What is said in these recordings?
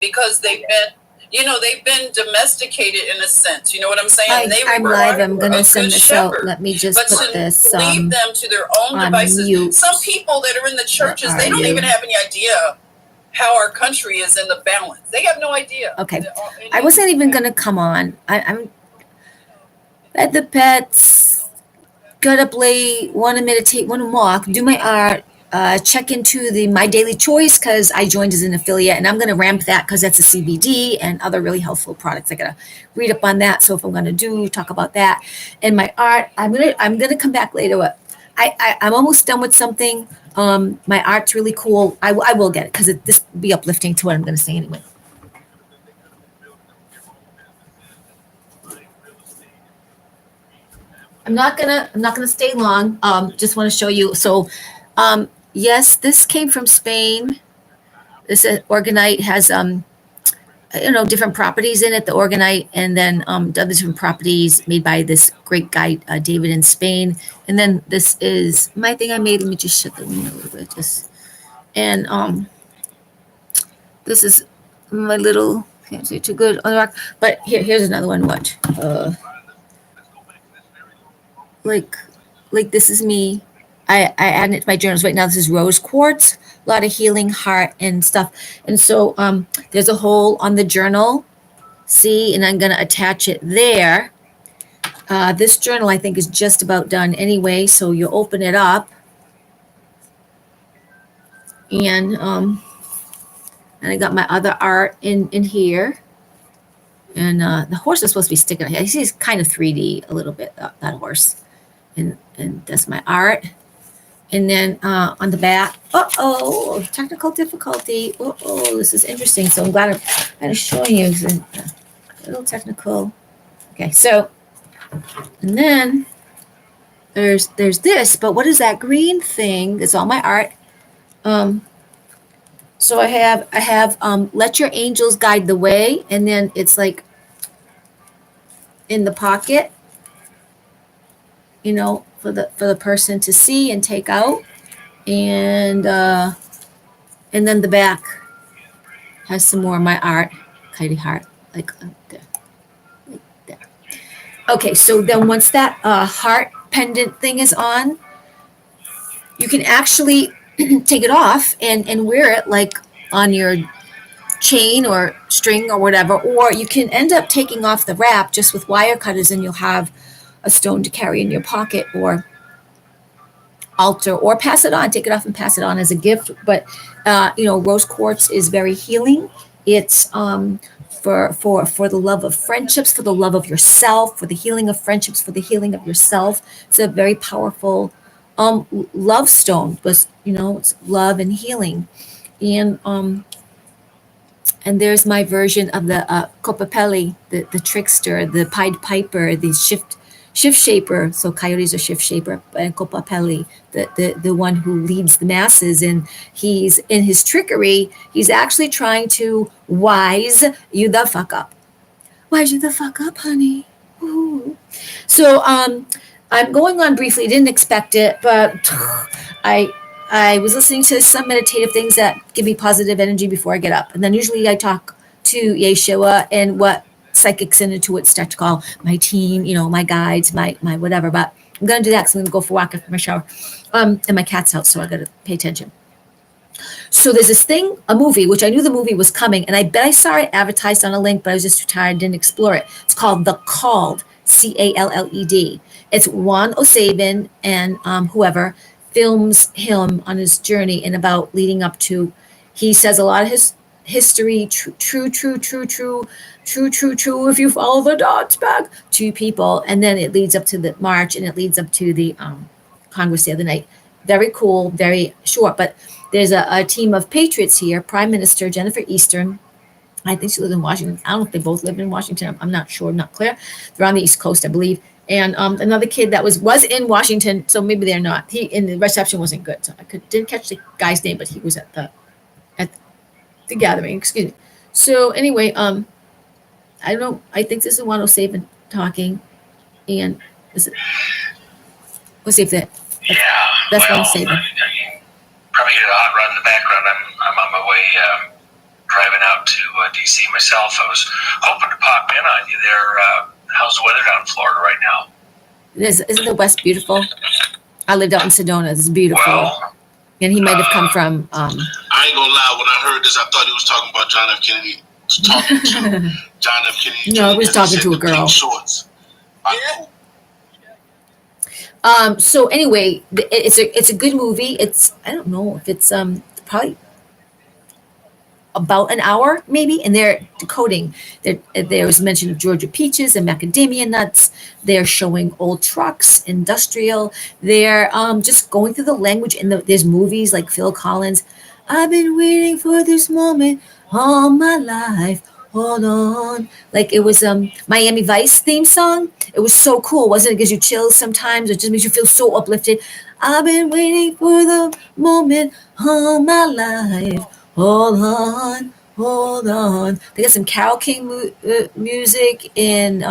because they've been domesticated in a sense. You know what I'm saying? Hi, They I'm live. I'm going to send this out. Let me just put this leave them to their own on devices. mute. Some people that are in the churches, they don't even have any idea how our country is in the balance. They have no idea. Okay. I wasn't even going to come on. I'm at the pets, got up late, want to meditate, want to walk, do my art, check into the My Daily Choice because I joined as an affiliate, and I'm going to ramp that because that's a CBD and other really healthful products. I got to read up on that. So if I'm going to talk about that and my art, I'm gonna come back later. I'm almost done with something. My art's really cool. I will get it because this will be uplifting to what I'm going to say anyway. I'm not gonna stay long. Just want to show you. So, yes, this came from Spain. This orgonite has different properties in it. The orgonite, and then the other different properties made by this great guy David in Spain. And then this is my thing I made. Let me just shut the window a little bit. And this is my little. Can't say too good on the rock, but here's another one. Watch. Like this is me. I add it to my journals right now. This is rose quartz, a lot of healing, heart, and stuff. And so there's a hole on the journal. See, and I'm gonna attach it there. This journal I think is just about done anyway. So you open it up, and I got my other art in here. And the horse is supposed to be sticking out here. He's kind of 3D a little bit, that horse. And that's my art. And then on the back, technical difficulty. This is interesting. So I'm glad I'm kind of showing you a little technical. Okay, so, and then there's this, but what is that green thing? It's all my art. So I have let your angels guide the way, and then it's like in the pocket, for the person to see and take out, and then the back has some more of my art, kitty heart, like there, like there. Okay, so then once that heart pendant thing is on, you can actually take it off and wear it like on your chain or string or whatever, or you can end up taking off the wrap just with wire cutters, and you'll have a stone to carry in your pocket or altar, or pass it on, take it off and pass it on as a gift. But rose quartz is very healing. It's for the love of friendships, for the love of yourself, for the healing of friendships, for the healing of yourself. It's a very powerful love stone, but it's love and healing. And there's my version of the Copapelli, the trickster, the Pied Piper, the shift shaper. So coyotes are shift shaper, and Copapelli, the one who leads the masses. And he's in his trickery, he's actually trying to wise you the fuck up. Wise you the fuck up, honey. Ooh. So I'm going on briefly, didn't expect it, but I was listening to some meditative things that give me positive energy before I get up. And then usually I talk to Yeshua and what psychics and intuits start to call my team, my guides, my whatever. But I'm going to do that because I'm going to go for a walk after my shower. And my cat's out, so I got to pay attention. So there's this thing, a movie, which I knew the movie was coming. And I bet I saw it advertised on a link, but I was just too tired, didn't explore it. It's called The Called, Called. It's Juan O'Savin and whoever films him on his journey and about leading up to, he says a lot of his history, true, if you follow the dots back to people. And then it leads up to the march, and it leads up to the Congress the other night. Very cool, very short, but there's a team of patriots here. Prime Minister Jennifer Eastern, I think she lives in Washington. I don't know if they both live in Washington. I'm not sure, I'm not clear. They're on the East Coast, I believe. And another kid that was in Washington, so maybe they're not. He in the reception wasn't good, so I didn't catch the guy's name, but he was at the gathering. Excuse me. So anyway, I don't know. I think this is Juan O'Savin talking, and let's see if that's Juan O'Savin. Probably hear the hot rod in the background. I'm on my way driving out to DC myself. I was hoping to pop in on you there. How's the weather down in Florida right now? Isn't the West beautiful? I lived out in Sedona. It's beautiful. Well, and he might have come from. I ain't gonna lie. When I heard this, I thought he was talking about John F. Kennedy. Talking to John F. Kennedy. No, I was talking to a girl. Shorts. So anyway, it's a good movie. I don't know if it's probably about an hour maybe, and they're decoding. There was mention of Georgia peaches and macadamia nuts. They're showing old trucks, industrial. They're just going through the language. And there's movies like Phil Collins. I've been waiting for this moment all my life. Hold on. Like it was Miami Vice theme song. It was so cool, wasn't it? It gives you chills sometimes. It just makes you feel so uplifted. I've been waiting for the moment all my life. Hold on, hold on. They got some Carole King music, and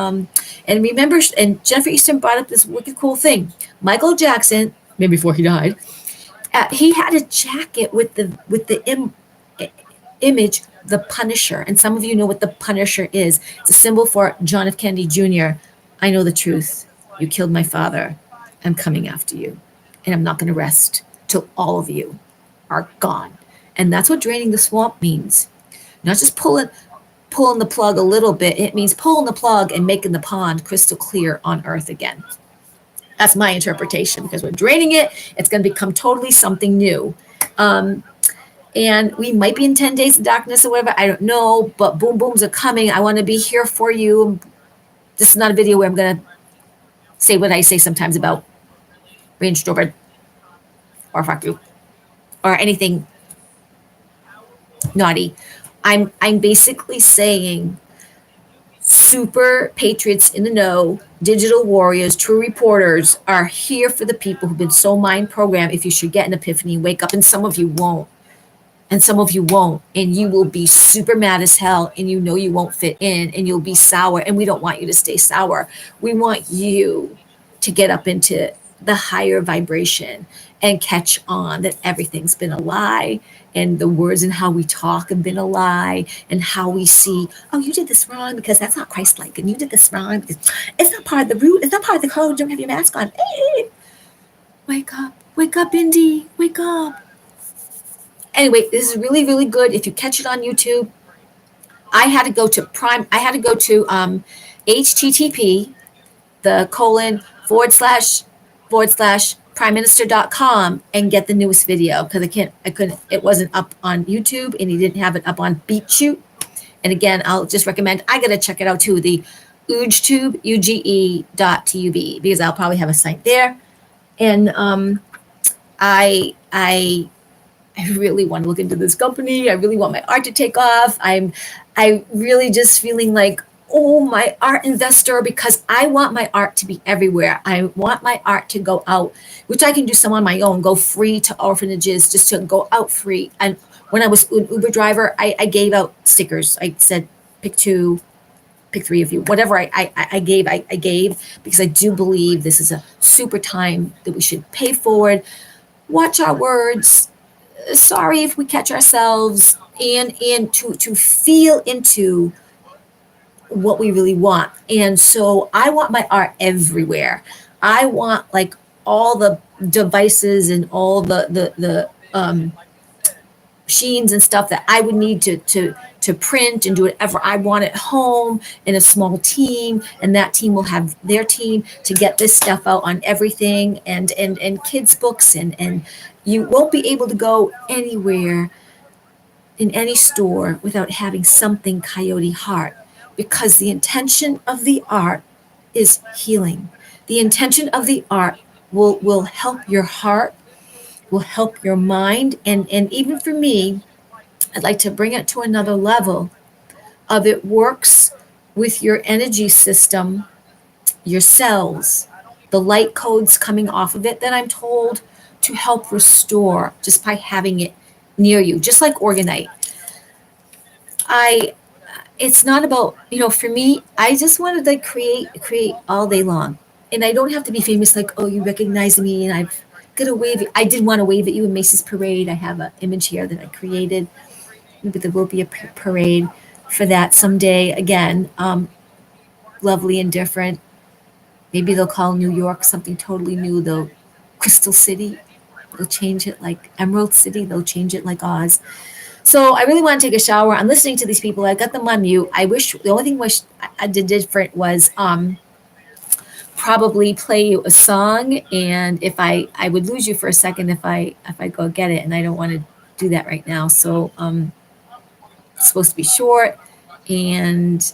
remember, and Jennifer Easton brought up this wicked cool thing. Michael Jackson, maybe before he died, he had a jacket with the image, the Punisher, and some of you know what the Punisher is. It's a symbol for John F. Kennedy Jr. I know the truth. You killed my father. I'm coming after you, and I'm not going to rest till all of you are gone. And that's what draining the swamp means. Not just pulling the plug a little bit. It means pulling the plug and making the pond crystal clear on earth again. That's my interpretation, because we're draining it. It's going to become totally something new. And we might be in 10 days of darkness or whatever. I don't know. But boom booms are coming. I want to be here for you. This is not a video where I'm going to say what I say sometimes about Range Rover or fuck you or anything naughty. I'm basically saying super patriots in the know, digital warriors, true reporters are here for the people who've been so mind programmed. If you should get an epiphany, wake up, and some of you won't. And some of you won't, and you will be super mad as hell, and you know you won't fit in, and you'll be sour, and we don't want you to stay sour. We want you to get up into the higher vibration and catch on that everything's been a lie, and the words and how we talk have been a lie, and how we see, oh, you did this wrong because that's not Christ-like, and you did this wrong because it's not part of the root, it's not part of the code, don't have your mask on. Hey, wake up, Indy, wake up. Anyway, this is really, really good. If you catch it on YouTube, I had to go to Pryme. I had to go to http //primeminister.com and get the newest video, because I couldn't, it wasn't up on YouTube, and he didn't have it up on BeatShoot. And again, I'll just recommend, I got to check it out too, the UGETube, UGE.tub, because I'll probably have a site there. And I really want to look into this company. I really want my art to take off. I really just feeling like, oh, my art investor, because I want my art to be everywhere. I want my art to go out, which I can do some on my own, go free to orphanages, just to go out free. And when I was an Uber driver, I gave out stickers. I said, pick 2, pick 3 of you, whatever I gave, because I do believe this is a super time that we should pay forward, watch our words. Sorry if we catch ourselves, and to feel into what we really want. And so I want my art everywhere. I want like all the devices and all the machines and stuff that I would need to print and do whatever I want at home in a small team, and that team will have their team to get this stuff out on everything, and kids books, and you won't be able to go anywhere in any store without having something Coyote Heart, because the intention of the art is healing. The intention of the art will help your heart, will help your mind, and even for me, I'd like to bring it to another level of it works with your energy system, your cells, the light codes coming off of it that I'm told to help restore just by having it near you, just like Organite. It's not about, for me, I just wanted to create all day long. And I don't have to be famous, like, oh, you recognize me and I did want to wave at you in Macy's Parade. I have an image here that I created. maybe there will be a parade for that someday again. Lovely and different. Maybe they'll call New York something totally new. They'll Crystal City. They'll change it like Emerald City. They'll change it like Oz. So I really want to take a shower. I'm listening to these people. I got them on mute. I wish the only thing I did different was probably play you a song. And if I would lose you for a second if I go get it, and I don't want to do that right now. So it's supposed to be short, and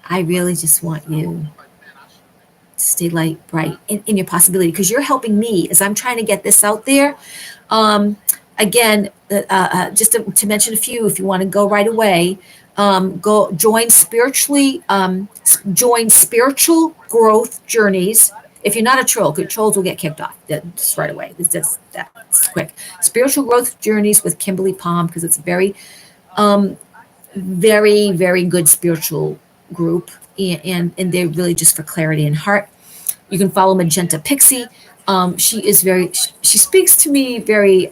I really just want you to stay light, bright in your possibility, because you're helping me as I'm trying to get this out there. Again, just to mention a few, if you want to go right away, go join join spiritual growth journeys. If you're not a troll, because trolls will get kicked off just right away. That's quick. Spiritual growth journeys with Kimberly Palm, because it's very, very, very good spiritual group, and they're really just for clarity and heart. You can follow Magenta Pixie. She speaks to me very,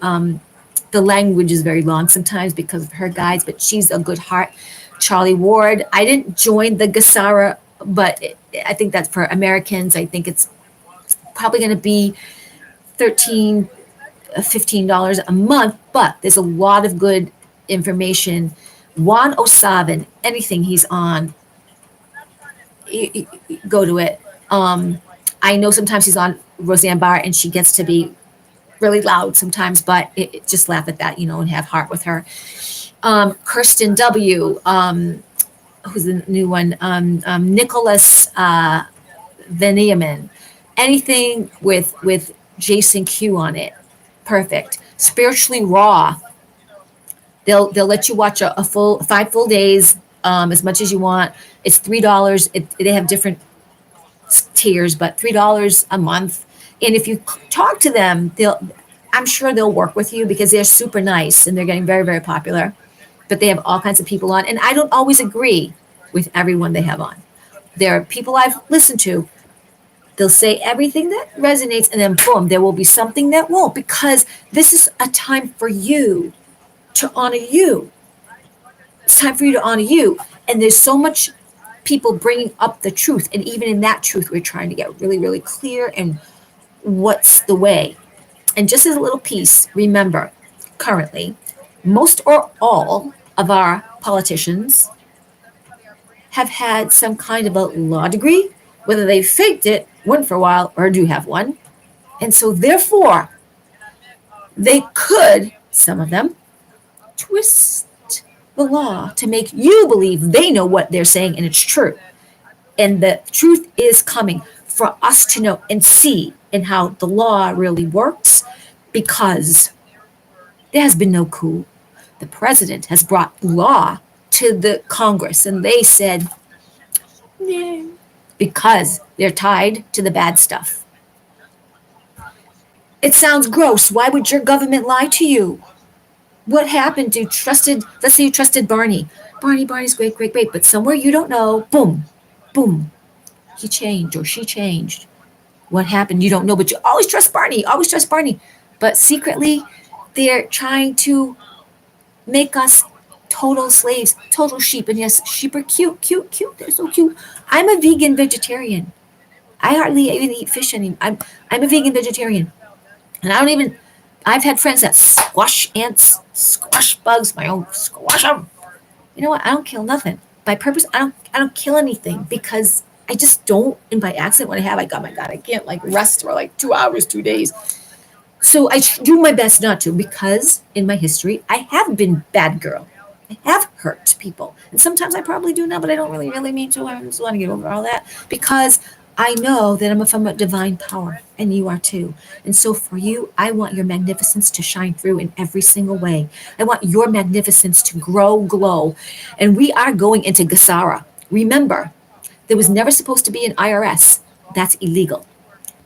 the language is very long sometimes because of her guides, but she's a good heart. Charlie Ward. I didn't join the Gasara, but I think that's for Americans. I think it's probably going to be $13, $15 a month, but there's a lot of good information. Juan O'Savin, anything he's on, go to it. I know sometimes he's on Roseanne Barr and she gets to be really loud sometimes, but just laugh at that, and have heart with her. Kirsten W., who's the new one, Nicholas Veniamin, anything with Jason Q on it, perfect. Spiritually Raw, they'll let you watch a full 5 full days, as much as you want. It's $3. They have different tiers, but $3 a month. And if you talk to them, I'm sure they'll work with you, because they're super nice and they're getting very, very popular. But they have all kinds of people on, and I don't always agree with everyone they have on. There are people I've listened to. They'll say everything that resonates, and then boom, there will be something that won't, because this is a time for you to honor you. It's time for you to honor you. And there's so much people bringing up the truth. And even in that truth, we're trying to get really, really clear and what's the way. And just as a little piece, remember, currently, most or all of our politicians have had some kind of a law degree, whether they faked it, went for a while, or do have one. And so therefore, they could, some of them, twist the law to make you believe they know what they're saying and it's true. And the truth is coming for us to know and see in how the law really works, because there has been no coup. The president has brought law to the Congress, and they said, nah, because they're tied to the bad stuff. It sounds gross. Why would your government lie to you? What happened to let's say you trusted Barney. Barney's great, great, great. But somewhere you don't know, boom, boom, he changed or she changed. What happened? You don't know, but you always trust Barney, But secretly, they're trying to make us total slaves, total sheep. And yes, sheep are cute. They're so cute. I'm a vegan vegetarian. I hardly even eat fish anymore. I'm a vegan vegetarian. And I've had friends that squash ants, squash bugs, squash them. You know what? I don't kill nothing. By purpose, I don't kill anything, because I just don't. And by accident, when I can't rest for 2 hours, 2 days. So I do my best not to, because in my history, I have been bad girl. I have hurt people. And sometimes I probably do now, but I don't really mean to. I just want to get over all that, because I know that I'm from a divine power, and you are too. And so for you, I want your magnificence to shine through in every single way. I want your magnificence to glow. And we are going into Gasara. Remember, there was never supposed to be an IRS. That's illegal.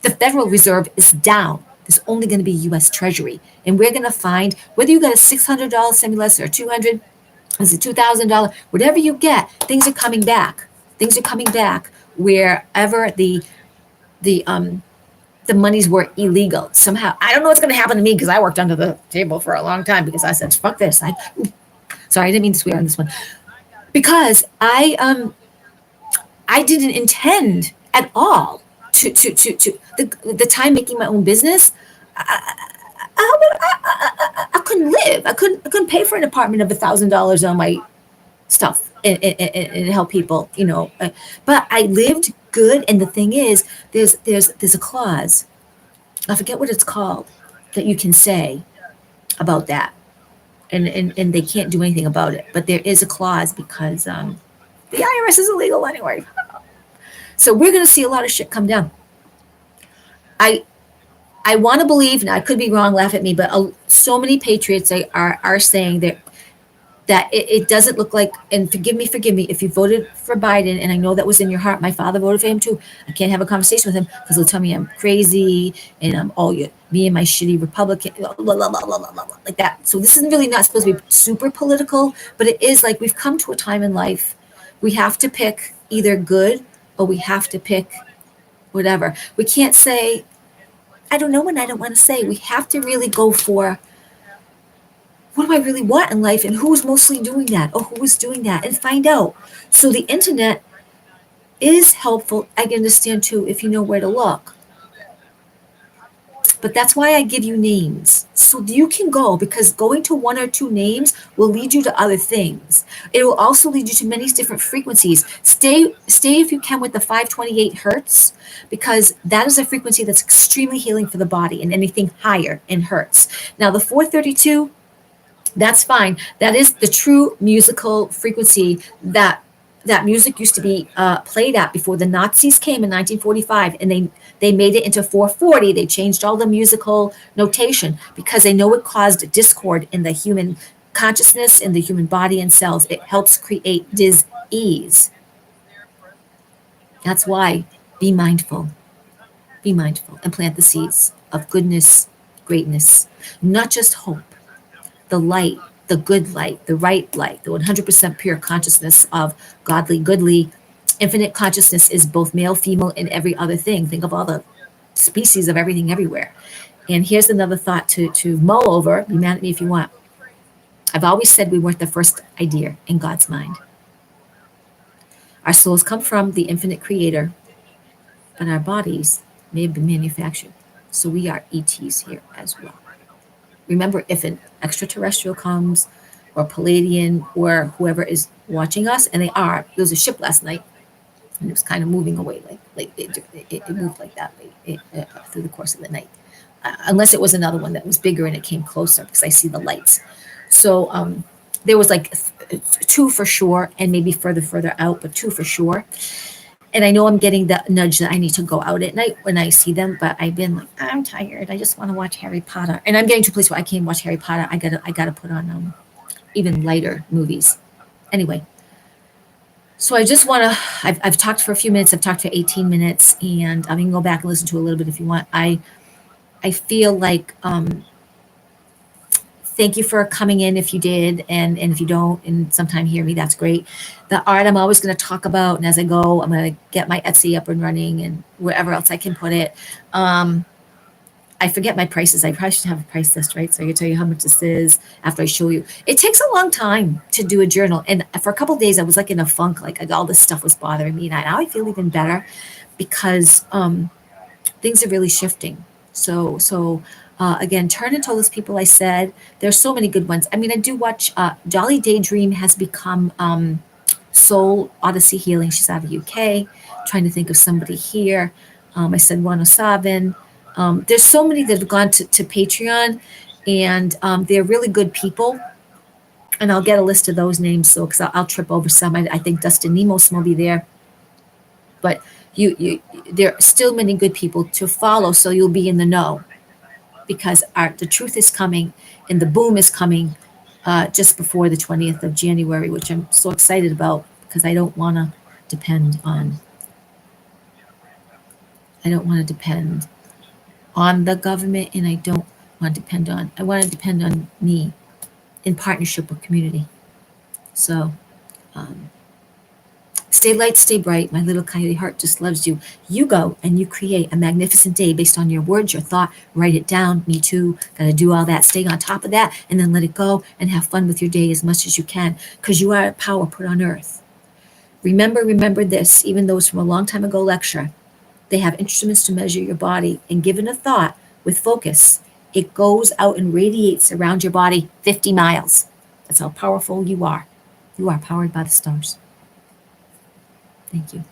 The Federal Reserve is down. There's only going to be U.S. Treasury. And we're going to find, whether you got a $600 stimulus or $200, it's a $2,000, whatever you get, things are coming back. Wherever the the monies were illegal somehow. I don't know what's going to happen to me because I worked under the table for a long time because I said, fuck this. Sorry, I didn't mean to swear on this one. Because I didn't intend at all to the time making my own business. I couldn't live. I couldn't pay for an apartment of $1,000 on my stuff and help people, But I lived good. And the thing is, there's a clause. I forget what it's called that you can say about that, and they can't do anything about it. But there is a clause because the IRS is illegal anyway. So we're going to see a lot of shit come down. I want to believe, and I could be wrong, laugh at me, but so many patriots are saying that it doesn't look like, and forgive me, if you voted for Biden, and I know that was in your heart, my father voted for him too. I can't have a conversation with him because he'll tell me I'm crazy and I'm me and my shitty Republican, blah, blah, blah, blah, blah, blah, like that. So this is really not supposed to be super political, but it is like we've come to a time in life. We have to pick either good or we have to pick whatever. We can't say, I don't know, and I don't want to say. We have to really go for, what do I really want in life, and who's mostly doing that, or who is doing that, and find out. So the internet is helpful. I can understand too if you know where to look. But that's why I give you names. So you can go, because going to one or two names will lead you to other things. It will also lead you to many different frequencies. Stay if you can with the 528 hertz, because that is a frequency that's extremely healing for the body, and anything higher in hertz. Now the 432, that's fine. That is the true musical frequency that music used to be played at before the Nazis came in 1945, and they made it into 440. They changed all the musical notation because they know it caused discord in the human consciousness, in the human body and cells. It helps create dis-ease. That's why be mindful, and plant the seeds of goodness, greatness, not just hope, the light, the good light, the right light, the 100% pure consciousness of godly, goodly. Infinite consciousness is both male, female, and every other thing. Think of all the species of everything everywhere. And here's another thought to mull over. Be mad at me if you want. I've always said we weren't the first idea in God's mind. Our souls come from the infinite creator, but our bodies may have been manufactured. So we are ETs here as well. Remember, if an extraterrestrial comes, or Palladian, or whoever is watching us, and they are, there was a ship last night, and it was kind of moving away, like it moved like that through the course of the night. Unless it was another one that was bigger and it came closer, because I see the lights. So there was like two for sure, and maybe further out, but two for sure. And I know I'm getting the nudge that I need to go out at night when I see them, but I've been like, I'm tired. I just want to watch Harry Potter. And I'm getting to a place where I can't watch Harry Potter. I gotta put on even lighter movies. Anyway, so I just want to, I've talked for a few minutes. I've talked for 18 minutes, and I can go back and listen to a little bit if you want. I feel like, thank you for coming in if you did, and if you don't, and sometime hear me, that's great. The art I'm always going to talk about, and as I go, I'm going to get my Etsy up and running, and wherever else I can put it. I forget my prices. I probably should have a price list, right? So I can tell you how much this is after I show you. It takes a long time to do a journal, and for a couple of days I was like in a funk, like all this stuff was bothering me, and now I feel even better because things are really shifting. So again, turn and tell those people I said. There's so many good ones. I mean, I do watch Dolly Daydream has become Soul Odyssey Healing. She's out of UK. Trying to think of somebody here. I said Juan Osavin. There's so many that have gone to Patreon, and they're really good people. And I'll get a list of those names, so because I'll trip over some. I think Dustin Nemos will be there. But there are still many good people to follow, so you'll be in the know. Because the truth is coming, and the boom is coming just before the 20th of January, which I'm so excited about, because I don't want to depend on the government, and I don't want to depend on, I want to depend on me in partnership with community. So Stay light, stay bright. My little coyote heart just loves you. You go and you create a magnificent day based on your words, your thought. Write it down. Me too. Got to do all that. Stay on top of that and then let it go and have fun with your day as much as you can because you are a power put on earth. Remember this, even though it's from a long time ago lecture. They have instruments to measure your body, and given a thought with focus, it goes out and radiates around your body 50 miles. That's how powerful you are. You are powered by the stars. Thank you.